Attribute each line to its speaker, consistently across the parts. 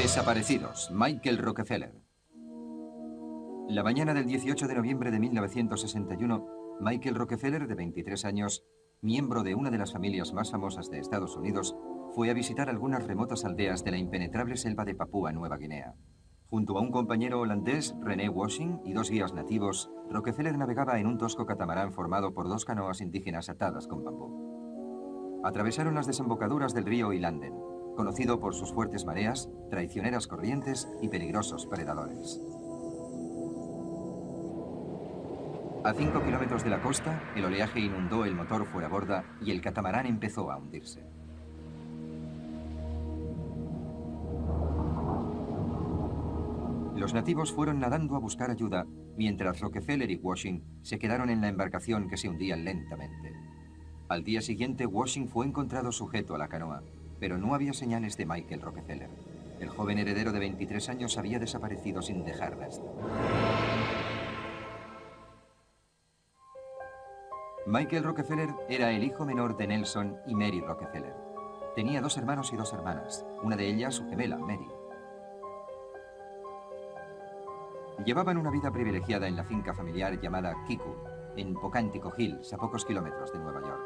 Speaker 1: Desaparecidos, Michael Rockefeller. La mañana del 18 de noviembre de 1961, Michael Rockefeller, de 23 años, miembro de una de las familias más famosas de Estados Unidos, fue a visitar algunas remotas aldeas de la impenetrable selva de Papúa Nueva Guinea. Junto a un compañero holandés, René Washing, y dos guías nativos, Rockefeller navegaba en un tosco catamarán formado por dos canoas indígenas atadas con bambú. Atravesaron las desembocaduras del río Ilanden, conocido por sus fuertes mareas, traicioneras corrientes y peligrosos predadores. A 5 kilómetros de la costa, el oleaje inundó el motor fuera borda y el catamarán empezó a hundirse. Los nativos fueron nadando a buscar ayuda, mientras Rockefeller y Washing se quedaron en la embarcación que se hundía lentamente. Al día siguiente, Washing fue encontrado sujeto a la canoa, pero no había señales de Michael Rockefeller. El joven heredero de 23 años había desaparecido sin dejar rastro. Michael Rockefeller era el hijo menor de Nelson y Mary Rockefeller. Tenía dos hermanos y dos hermanas, una de ellas su gemela, Mary. Llevaban una vida privilegiada en la finca familiar llamada Kiku, en Pocantico Hills, a pocos kilómetros de Nueva York.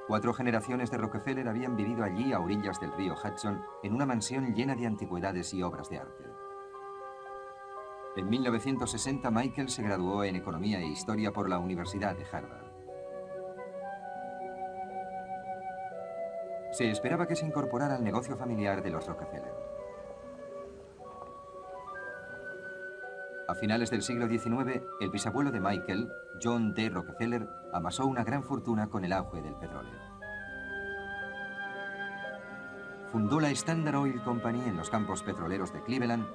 Speaker 1: 4 generaciones de Rockefeller habían vivido allí a orillas del río Hudson en una mansión llena de antigüedades y obras de arte. En 1960, Michael se graduó en Economía e Historia por la Universidad de Harvard. Se esperaba que se incorporara al negocio familiar de los Rockefeller. A finales del siglo XIX, el bisabuelo de Michael, John D. Rockefeller, amasó una gran fortuna con el auge del petróleo. Fundó la Standard Oil Company en los campos petroleros de Cleveland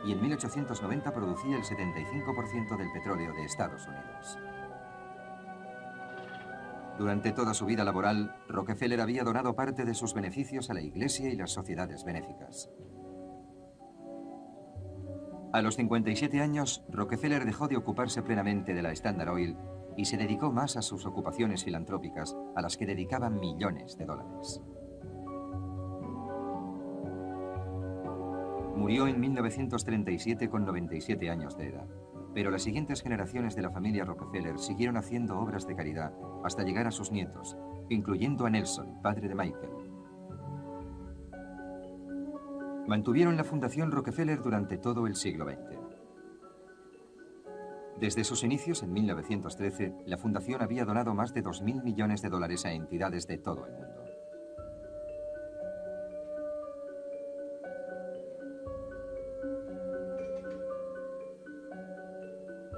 Speaker 1: y en 1890 producía el 75% del petróleo de Estados Unidos. Durante toda su vida laboral, Rockefeller había donado parte de sus beneficios a la iglesia y las sociedades benéficas. A los 57 años, Rockefeller dejó de ocuparse plenamente de la Standard Oil y se dedicó más a sus ocupaciones filantrópicas, a las que dedicaba millones de dólares. Murió en 1937 con 97 años de edad, pero las siguientes generaciones de la familia Rockefeller siguieron haciendo obras de caridad hasta llegar a sus nietos, incluyendo a Nelson, padre de Michael. Mantuvieron la Fundación Rockefeller durante todo el siglo XX. Desde sus inicios en 1913, la fundación había donado más de 2.000 millones de dólares a entidades de todo el mundo.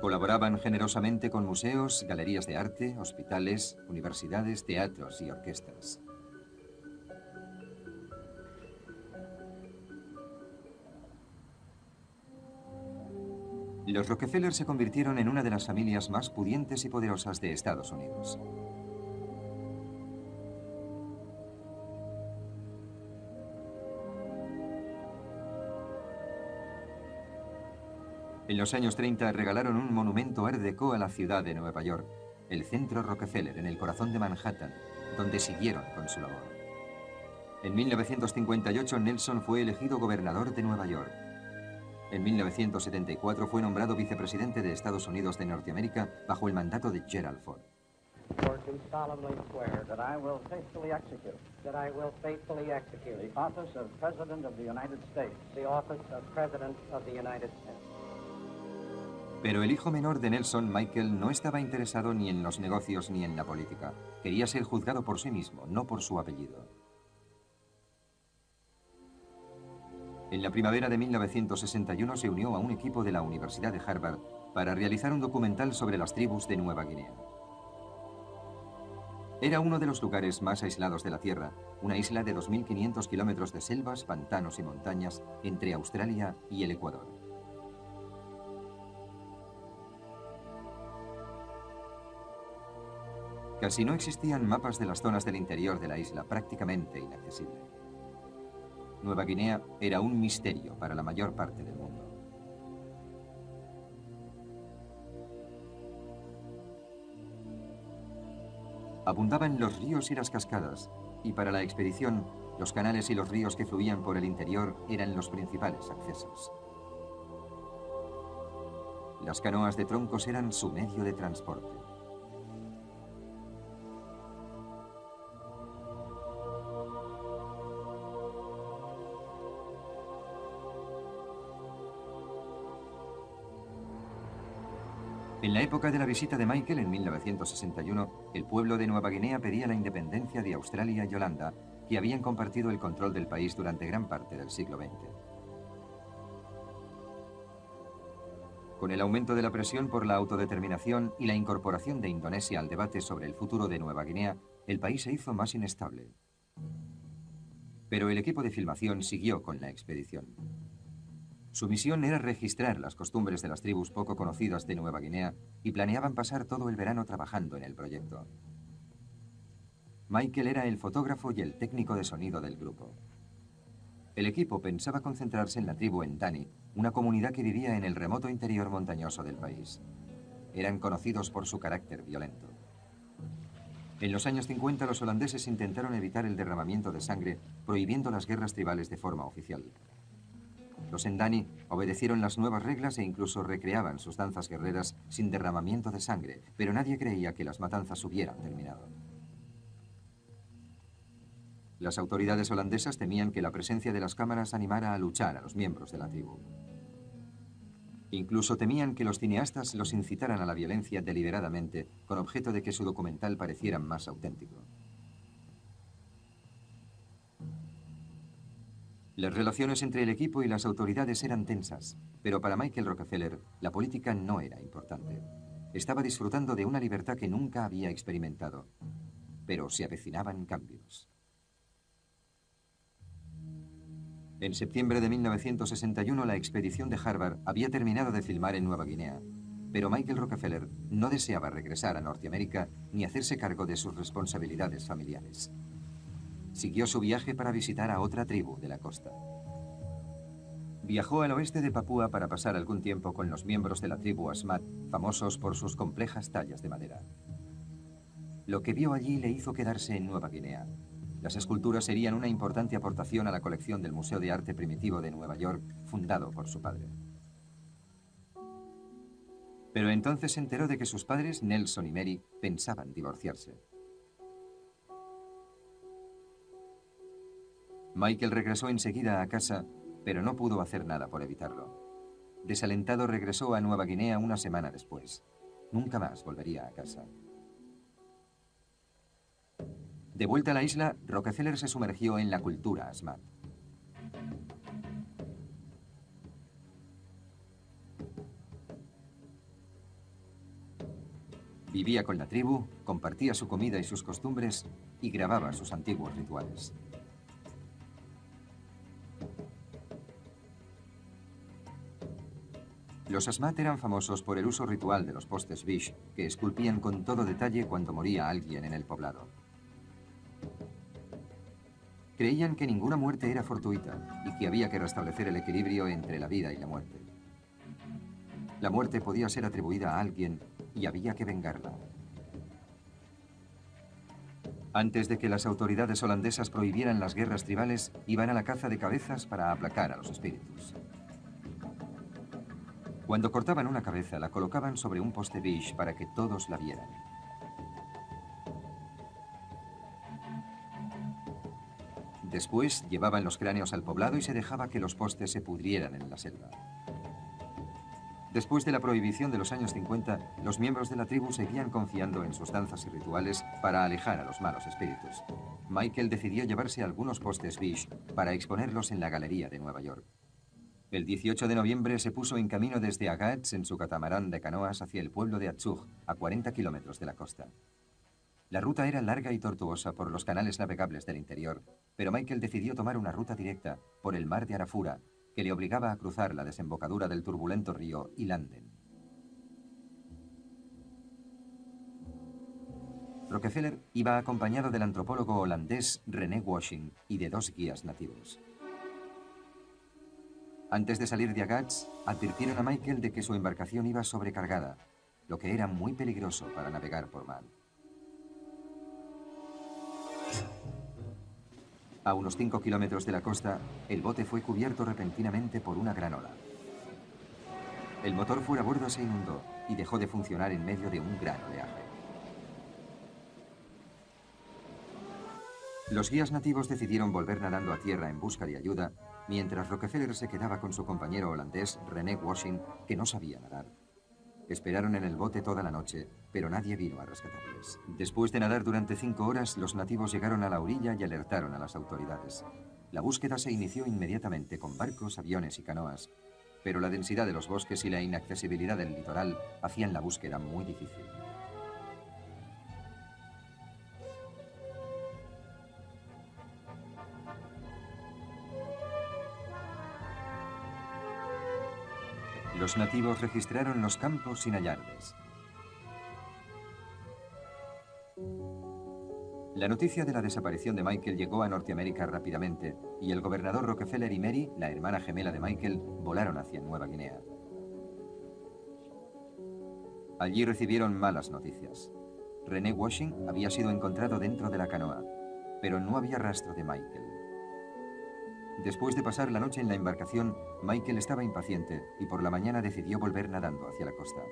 Speaker 1: Colaboraban generosamente con museos, galerías de arte, hospitales, universidades, teatros y orquestas. Los Rockefeller se convirtieron en una de las familias más pudientes y poderosas de Estados Unidos. En los años 30 regalaron un monumento Art Deco a la ciudad de Nueva York, el Centro Rockefeller, en el corazón de Manhattan, donde siguieron con su labor. En 1958, Nelson fue elegido gobernador de Nueva York. En 1974 fue nombrado vicepresidente de Estados Unidos de Norteamérica bajo el mandato de Gerald Ford.
Speaker 2: Do solemnly swear that I will faithfully execute the office of President of the United States.
Speaker 1: Pero el hijo menor de Nelson, Michael, no estaba interesado ni en los negocios ni en la política. Quería ser juzgado por sí mismo, no por su apellido. En la primavera de 1961 se unió a un equipo de la Universidad de Harvard para realizar un documental sobre las tribus de Nueva Guinea. Era uno de los lugares más aislados de la Tierra, una isla de 2.500 kilómetros de selvas, pantanos y montañas entre Australia y el Ecuador. Casi no existían mapas de las zonas del interior de la isla, prácticamente inaccesible. Nueva Guinea era un misterio para la mayor parte del mundo. Abundaban los ríos y las cascadas, y para la expedición Los canales y los ríos que fluían por el interior eran los principales accesos. Las canoas de troncos eran su medio de transporte. En la época de la visita de Michael en 1961, el pueblo de Nueva Guinea pedía la independencia de Australia y Holanda, que habían compartido el control del país durante gran parte del siglo XX. Con el aumento de la presión por la autodeterminación y la incorporación de Indonesia al debate sobre el futuro de Nueva Guinea, el país se hizo más inestable. Pero el equipo de filmación siguió con la expedición. Su misión era registrar las costumbres de las tribus poco conocidas de Nueva Guinea y planeaban pasar todo el verano trabajando en el proyecto. Michael era el fotógrafo y el técnico de sonido del grupo. El equipo pensaba concentrarse en la tribu Ndani, una comunidad que vivía en el remoto interior montañoso del país. Eran conocidos por su carácter violento. En los años 50 los holandeses intentaron evitar el derramamiento de sangre, prohibiendo las guerras tribales de forma oficial. Los Ndani obedecieron las nuevas reglas e incluso recreaban sus danzas guerreras sin derramamiento de sangre, pero nadie creía que las matanzas hubieran terminado. Las autoridades holandesas temían que la presencia de las cámaras animara a luchar a los miembros de la tribu. Incluso temían que los cineastas los incitaran a la violencia deliberadamente, con objeto de que su documental pareciera más auténtico. Las relaciones entre el equipo y las autoridades eran tensas, pero para Michael Rockefeller la política no era importante. Estaba disfrutando de una libertad que nunca había experimentado, pero se avecinaban cambios. En septiembre de 1961 la expedición de Harvard había terminado de filmar en Nueva Guinea, pero Michael Rockefeller no deseaba regresar a Norteamérica ni hacerse cargo de sus responsabilidades familiares. Siguió su viaje para visitar a otra tribu de la costa. Viajó al oeste de Papúa para pasar algún tiempo con los miembros de la tribu Asmat, famosos por sus complejas tallas de madera. Lo que vio allí le hizo quedarse en Nueva Guinea. Las esculturas serían una importante aportación a la colección del Museo de Arte Primitivo de Nueva York, fundado por su padre. Pero entonces se enteró de que sus padres, Nelson y Mary, pensaban divorciarse. Michael regresó enseguida a casa, pero no pudo hacer nada por evitarlo. Desalentado regresó a Nueva Guinea una semana después. Nunca más volvería a casa. De vuelta a la isla, Rockefeller se sumergió en la cultura Asmat. Vivía con la tribu, compartía su comida y sus costumbres y grababa sus antiguos rituales. Los Asmat eran famosos por el uso ritual de los postes Bish, que esculpían con todo detalle cuando moría alguien en el poblado. Creían que ninguna muerte era fortuita y que había que restablecer el equilibrio entre la vida y la muerte. La muerte podía ser atribuida a alguien y había que vengarla. Antes de que las autoridades holandesas prohibieran las guerras tribales, iban a la caza de cabezas para aplacar a los espíritus. Cuando cortaban una cabeza, la colocaban sobre un poste Bish para que todos la vieran. Después llevaban los cráneos al poblado y se dejaba que los postes se pudrieran en la selva. Después de la prohibición de los años 50, los miembros de la tribu seguían confiando en sus danzas y rituales para alejar a los malos espíritus. Michael decidió llevarse algunos postes Bish para exponerlos en la galería de Nueva York. El 18 de noviembre se puso en camino desde Agats en su catamarán de canoas hacia el pueblo de Atsuj, a 40 kilómetros de la costa. La ruta era larga y tortuosa por los canales navegables del interior, pero Michael decidió tomar una ruta directa por el mar de Arafura, que le obligaba a cruzar la desembocadura del turbulento río Ilanden. Rockefeller iba acompañado del antropólogo holandés René Washing y de 2 guías nativos. Antes de salir de Agats, advirtieron a Michael de que su embarcación iba sobrecargada, lo que era muy peligroso para navegar por mar. A unos 5 kilómetros de la costa, el bote fue cubierto repentinamente por una gran ola. El motor fuera a bordo se inundó y dejó de funcionar en medio de un gran oleaje. Los guías nativos decidieron volver nadando a tierra en busca de ayuda, mientras Rockefeller se quedaba con su compañero holandés René Washing, que no sabía nadar. Esperaron en el bote toda la noche, pero nadie vino a rescatarles. Después de nadar durante 5 horas, los nativos llegaron a la orilla y alertaron a las autoridades. La búsqueda se inició inmediatamente con barcos, aviones y canoas, pero la densidad de los bosques y la inaccesibilidad del litoral hacían la búsqueda muy difícil. Los nativos registraron los campos sin hallarles. La noticia de la desaparición de Michael llegó a Norteamérica rápidamente y el gobernador Rockefeller y Mary, la hermana gemela de Michael, volaron hacia Nueva Guinea. Allí recibieron malas noticias. René Washing había sido encontrado dentro de la canoa, pero no había rastro de Michael. Después de pasar la noche en la embarcación, Michael estaba impaciente y por la mañana decidió volver nadando hacia la costa.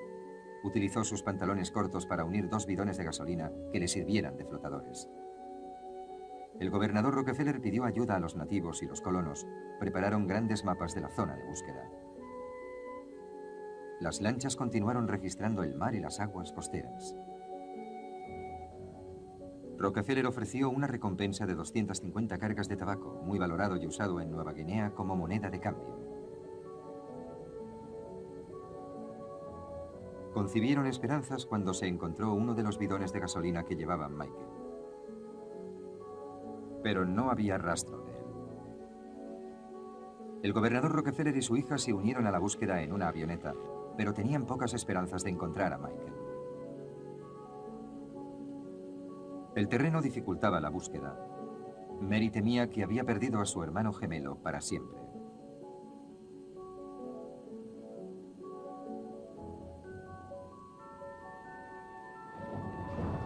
Speaker 1: Utilizó sus pantalones cortos para unir 2 bidones de gasolina que le sirvieran de flotadores. El gobernador Rockefeller pidió ayuda a los nativos y los colonos prepararon grandes mapas de la zona de búsqueda. Las lanchas continuaron registrando el mar y las aguas costeras. Rockefeller ofreció una recompensa de 250 cargas de tabaco, muy valorado y usado en Nueva Guinea como moneda de cambio. Concibieron esperanzas cuando se encontró uno de los bidones de gasolina que llevaban Michael. Pero no había rastro de él. El gobernador Rockefeller y su hija se unieron a la búsqueda en una avioneta, pero tenían pocas esperanzas de encontrar a Michael. El terreno dificultaba la búsqueda. Mary temía que había perdido a su hermano gemelo para siempre.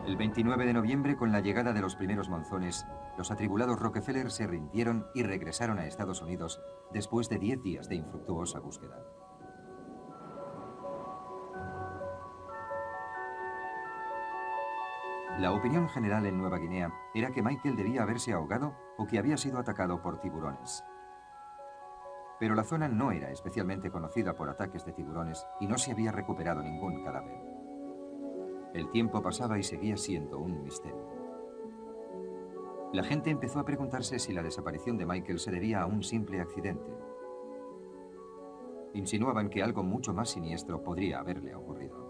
Speaker 1: El 29 de noviembre, con la llegada de los primeros monzones, los atribulados Rockefeller se rindieron y regresaron a Estados Unidos después de 10 días de infructuosa búsqueda. La opinión general en Nueva Guinea era que Michael debía haberse ahogado o que había sido atacado por tiburones. Pero la zona no era especialmente conocida por ataques de tiburones y no se había recuperado ningún cadáver. El tiempo pasaba y seguía siendo un misterio. La gente empezó a preguntarse si la desaparición de Michael se debía a un simple accidente. Insinuaban que algo mucho más siniestro podría haberle ocurrido.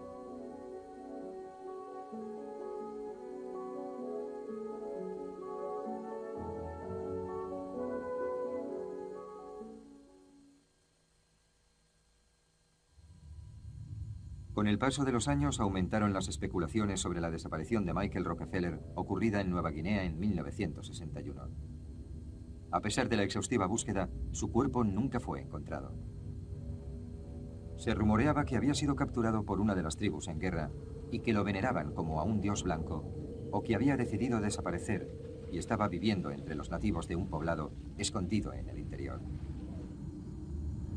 Speaker 1: Con el paso de los años aumentaron las especulaciones sobre la desaparición de Michael Rockefeller ocurrida en Nueva Guinea en 1961. A pesar de la exhaustiva búsqueda, su cuerpo nunca fue encontrado. Se rumoreaba que había sido capturado por una de las tribus en guerra y que lo veneraban como a un dios blanco, o que había decidido desaparecer y estaba viviendo entre los nativos de un poblado escondido en el interior.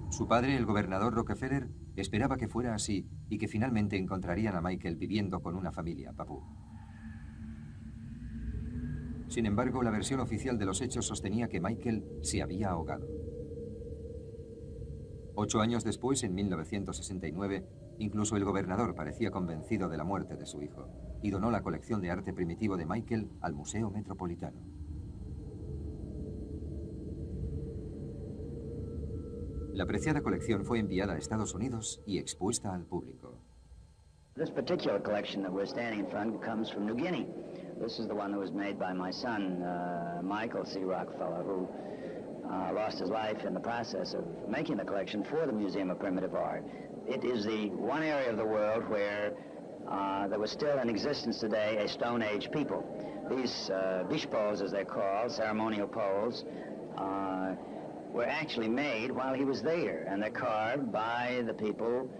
Speaker 1: Su padre, el gobernador Rockefeller, esperaba que fuera así y que finalmente encontrarían a Michael viviendo con una familia papú. Sin embargo, la versión oficial de los hechos sostenía que Michael se había ahogado. 8 años después, en 1969, incluso el gobernador parecía convencido de la muerte de su hijo y donó la colección de arte primitivo de Michael al Museo Metropolitano. La preciada colección fue enviada a Estados Unidos y expuesta al público.
Speaker 3: This particular collection that we're standing in front comes from New Guinea. This is the one that was made by my son, Michael C. Rockefeller, who lost his life in the process of making the collection for the Museum of Primitive Art. It is the one area of the world where there was still in existence today a Stone Age people. These biche poles, as they're called, ceremonial poles, were actually made while he was there, and they're carved by the people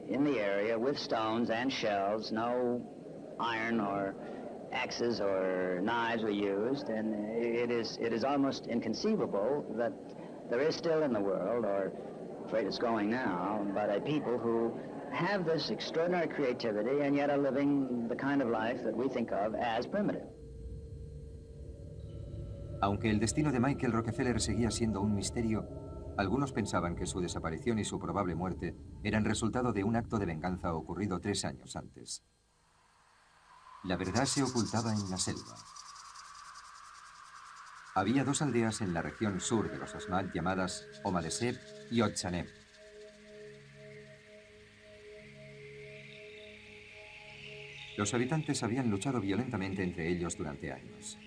Speaker 3: in the area with stones and shells, no iron or axes or knives were used, and it is almost inconceivable that there is still in the world, or I'm afraid it's going now, but a people who have this extraordinary creativity and yet are living the kind of life that we think of as primitive.
Speaker 1: Aunque el destino de Michael Rockefeller seguía siendo un misterio, algunos pensaban que su desaparición y su probable muerte eran resultado de un acto de venganza ocurrido 3 años antes. La verdad se ocultaba en la selva. Había 2 aldeas en la región sur de los Asmat llamadas Omadeseb y Otchaneb. Los habitantes habían luchado violentamente entre ellos durante años.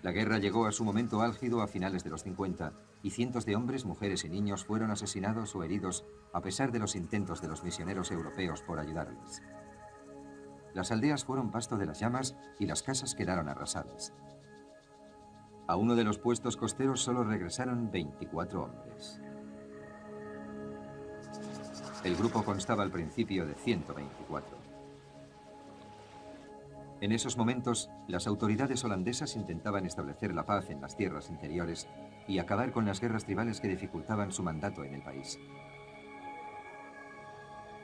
Speaker 1: La guerra llegó a su momento álgido a finales de los 50 y cientos de hombres, mujeres y niños fueron asesinados o heridos a pesar de los intentos de los misioneros europeos por ayudarles. Las aldeas fueron pasto de las llamas y las casas quedaron arrasadas. A uno de los puestos costeros solo regresaron 24 hombres. El grupo constaba al principio de 124. En esos momentos, las autoridades holandesas intentaban establecer la paz en las tierras interiores y acabar con las guerras tribales que dificultaban su mandato en el país.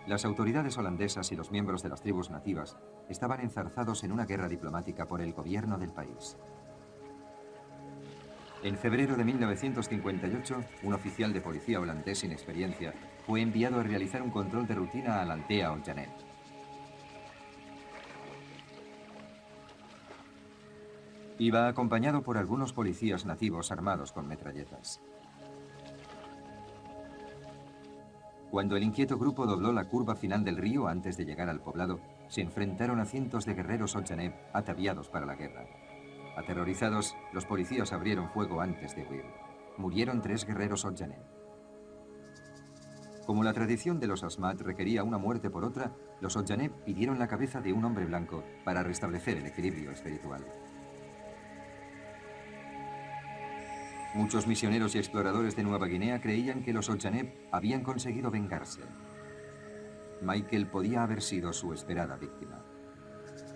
Speaker 1: Las autoridades holandesas y los miembros de las tribus nativas estaban enzarzados en una guerra diplomática por el gobierno del país. En febrero de 1958, un oficial de policía holandés sin experiencia fue enviado a realizar un control de rutina a la aldea Otchaneb. Iba acompañado por algunos policías nativos armados con metralletas. Cuando el inquieto grupo dobló la curva final del río antes de llegar al poblado, se enfrentaron a cientos de guerreros Otchaneb ataviados para la guerra. Aterrorizados, los policías abrieron fuego antes de huir. Murieron 3 guerreros Otchaneb. Como la tradición de los Asmat requería una muerte por otra, los Otchaneb pidieron la cabeza de un hombre blanco para restablecer el equilibrio espiritual. Muchos misioneros y exploradores de Nueva Guinea creían que los Otchaneb habían conseguido vengarse. Michael podía haber sido su esperada víctima.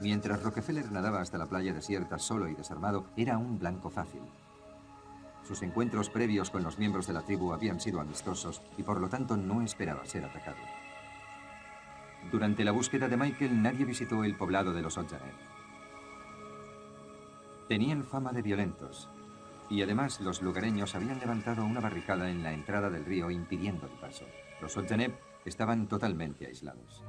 Speaker 1: Mientras Rockefeller nadaba hasta la playa desierta solo y desarmado, era un blanco fácil. Sus encuentros previos con los miembros de la tribu habían sido amistosos y por lo tanto no esperaba ser atacado. Durante la búsqueda de Michael, nadie visitó el poblado de los Otchaneb. Tenían fama de violentos y además los lugareños habían levantado una barricada en la entrada del río impidiendo el paso. Los Otchaneb estaban totalmente aislados.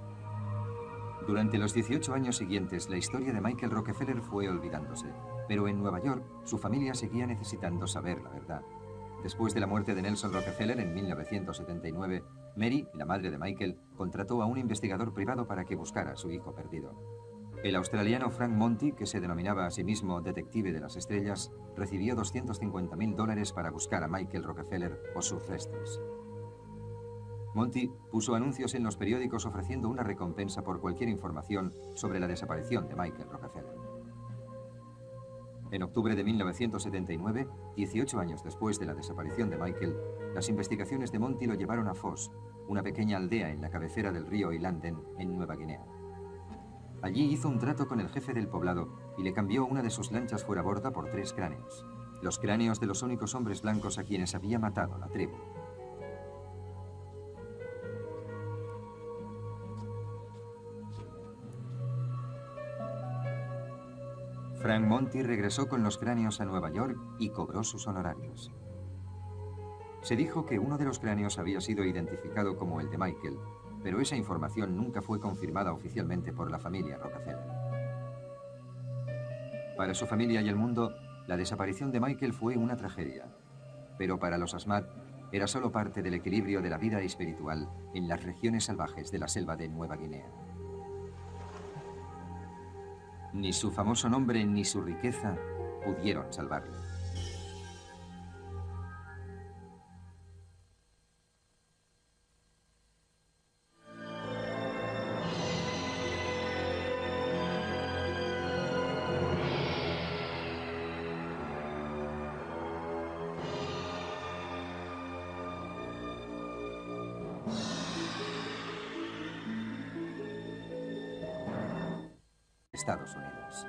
Speaker 1: Durante los 18 años siguientes, la historia de Michael Rockefeller fue olvidándose, pero en Nueva York, su familia seguía necesitando saber la verdad. Después de la muerte de Nelson Rockefeller en 1979, Mary, la madre de Michael, contrató a un investigador privado para que buscara a su hijo perdido. El australiano Frank Monty, que se denominaba a sí mismo Detective de las Estrellas, recibió $250.000 para buscar a Michael Rockefeller o sus restos. Monty puso anuncios en los periódicos ofreciendo una recompensa por cualquier información sobre la desaparición de Michael Rockefeller. En octubre de 1979, 18 años después de la desaparición de Michael, las investigaciones de Monty lo llevaron a Foss, una pequeña aldea en la cabecera del río Ilanden, en Nueva Guinea. Allí hizo un trato con el jefe del poblado y le cambió una de sus lanchas fuera borda por 3 cráneos. Los cráneos de los únicos hombres blancos a quienes había matado la tribu. Frank Monty regresó con los cráneos a Nueva York y cobró sus honorarios. Se dijo que uno de los cráneos había sido identificado como el de Michael, pero esa información nunca fue confirmada oficialmente por la familia Rockefeller. Para su familia y el mundo, la desaparición de Michael fue una tragedia, pero para los Asmat era solo parte del equilibrio de la vida espiritual en las regiones salvajes de la selva de Nueva Guinea. Ni su famoso nombre ni su riqueza pudieron salvarle. Estados Unidos.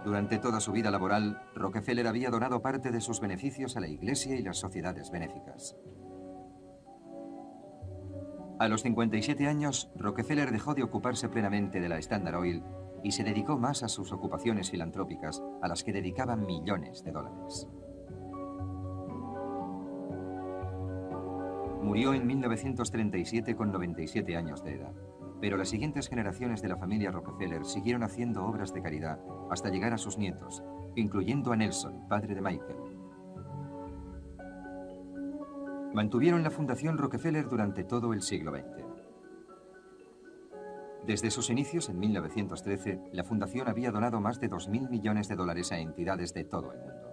Speaker 1: Durante toda su vida laboral, Rockefeller había donado parte de sus beneficios a la Iglesia y las sociedades benéficas. A los 57 años, Rockefeller dejó de ocuparse plenamente de la Standard Oil y se dedicó más a sus ocupaciones filantrópicas, a las que dedicaban millones de dólares. Murió en 1937 con 97 años de edad, pero las siguientes generaciones de la familia Rockefeller siguieron haciendo obras de caridad hasta llegar a sus nietos, incluyendo a Nelson, padre de Michael. Mantuvieron la Fundación Rockefeller durante todo el siglo XX. Desde sus inicios en 1913, la Fundación había donado más de 2.000 millones de dólares a entidades de todo el mundo.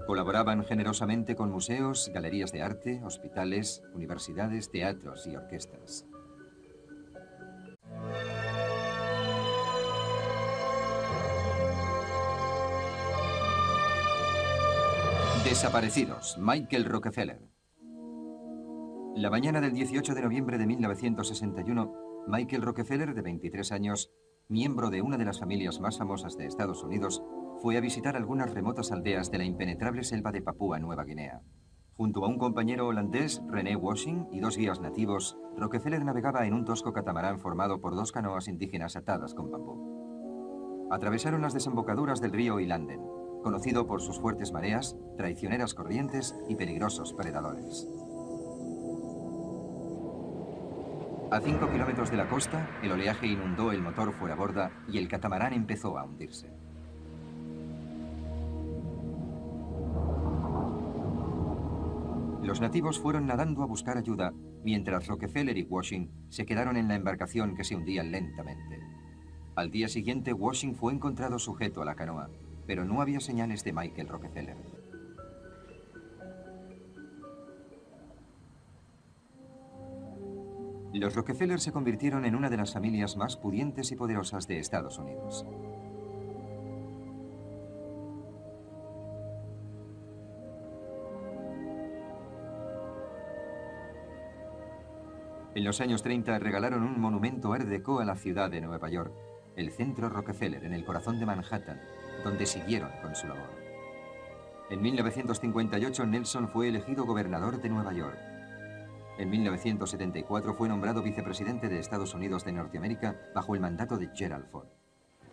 Speaker 1: Colaboraban generosamente con museos, galerías de arte, hospitales, universidades, teatros y orquestas. Desaparecidos, Michael Rockefeller. La mañana del 18 de noviembre de 1961, Michael Rockefeller, de 23 años, miembro de una de las familias más famosas de Estados Unidos, fue a visitar algunas remotas aldeas de la impenetrable selva de Papúa Nueva Guinea. Junto a un compañero holandés, René Washing, y dos guías nativos, Rockefeller navegaba en un tosco catamarán formado por dos canoas indígenas atadas con bambú. Atravesaron las desembocaduras del río Ilanden, conocido por sus fuertes mareas, traicioneras corrientes y peligrosos predadores. A 5 kilómetros de la costa, el oleaje inundó el motor fuera borda y el catamarán empezó a hundirse. Los nativos fueron nadando a buscar ayuda, mientras Rockefeller y Washing se quedaron en la embarcación que se hundía lentamente. Al día siguiente, Washing fue encontrado sujeto a la canoa, pero no había señales de Michael Rockefeller. Los Rockefeller se convirtieron en una de las familias más pudientes y poderosas de Estados Unidos. En los años 30 regalaron un monumento Art Deco a la ciudad de Nueva York, el Centro Rockefeller, en el corazón de Manhattan, donde siguieron con su labor. En 1958 Nelson fue elegido gobernador de Nueva York. En 1974 fue nombrado vicepresidente de Estados Unidos de Norteamérica bajo el mandato de Gerald Ford.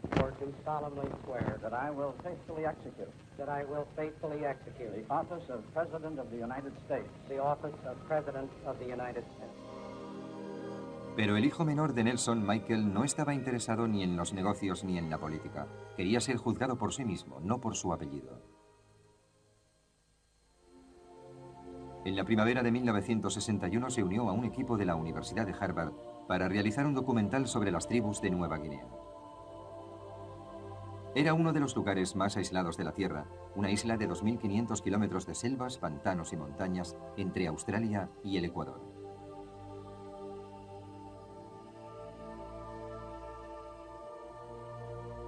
Speaker 2: Do solemnly swear that I will faithfully execute. That I will faithfully execute. The office of President of the United States. The office of President of the United States.
Speaker 1: Pero el hijo menor de Nelson, Michael, no estaba interesado ni en los negocios ni en la política. Quería ser juzgado por sí mismo, no por su apellido. En la primavera de 1961 se unió a un equipo de la Universidad de Harvard para realizar un documental sobre las tribus de Nueva Guinea. Era uno de los lugares más aislados de la Tierra, una isla de 2.500 kilómetros de selvas, pantanos y montañas entre Australia y el Ecuador.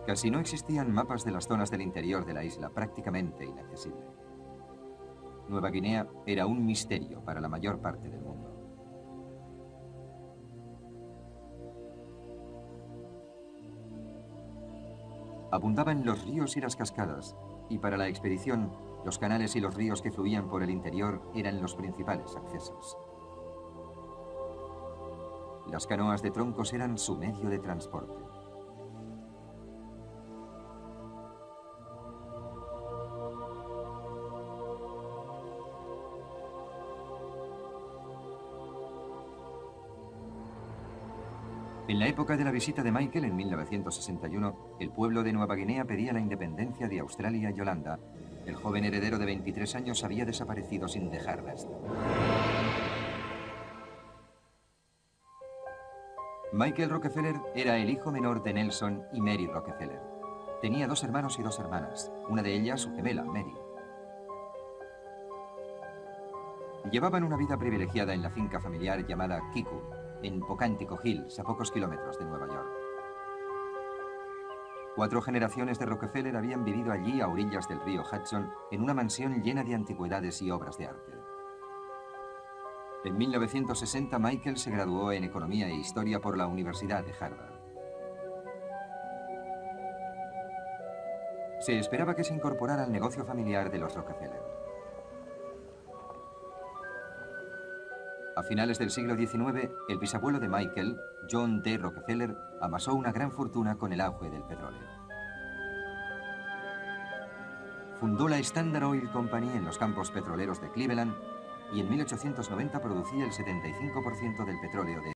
Speaker 1: Casi no existían mapas de las zonas del interior de la isla, prácticamente inaccesible. Nueva Guinea era un misterio para la mayor parte del mundo. Abundaban los ríos y las cascadas, y para la expedición, los canales y los ríos que fluían por el interior eran los principales accesos. Las canoas de troncos eran su medio de transporte. En la época de la visita de Michael en 1961, el pueblo de Nueva Guinea pedía la independencia de Australia y Holanda. El joven heredero de 23 años había desaparecido sin dejar rastro. Michael Rockefeller era el hijo menor de Nelson y Mary Rockefeller. Tenía 2 hermanos y 2 hermanas, una de ellas su gemela, Mary. Llevaban una vida privilegiada en la finca familiar llamada Kiku, en Pocantico Hills, a pocos kilómetros de Nueva York. 4 generaciones de Rockefeller habían vivido allí a orillas del río Hudson en una mansión llena de antigüedades y obras de arte. En 1960, Michael se graduó en Economía e Historia por la Universidad de Harvard. Se esperaba que se incorporara al negocio familiar de los Rockefeller. A finales del siglo XIX, el bisabuelo de Michael, John D. Rockefeller, amasó una gran fortuna con el auge del petróleo. Fundó la Standard Oil Company en los campos petroleros de Cleveland y en 1890 producía el 75% del petróleo de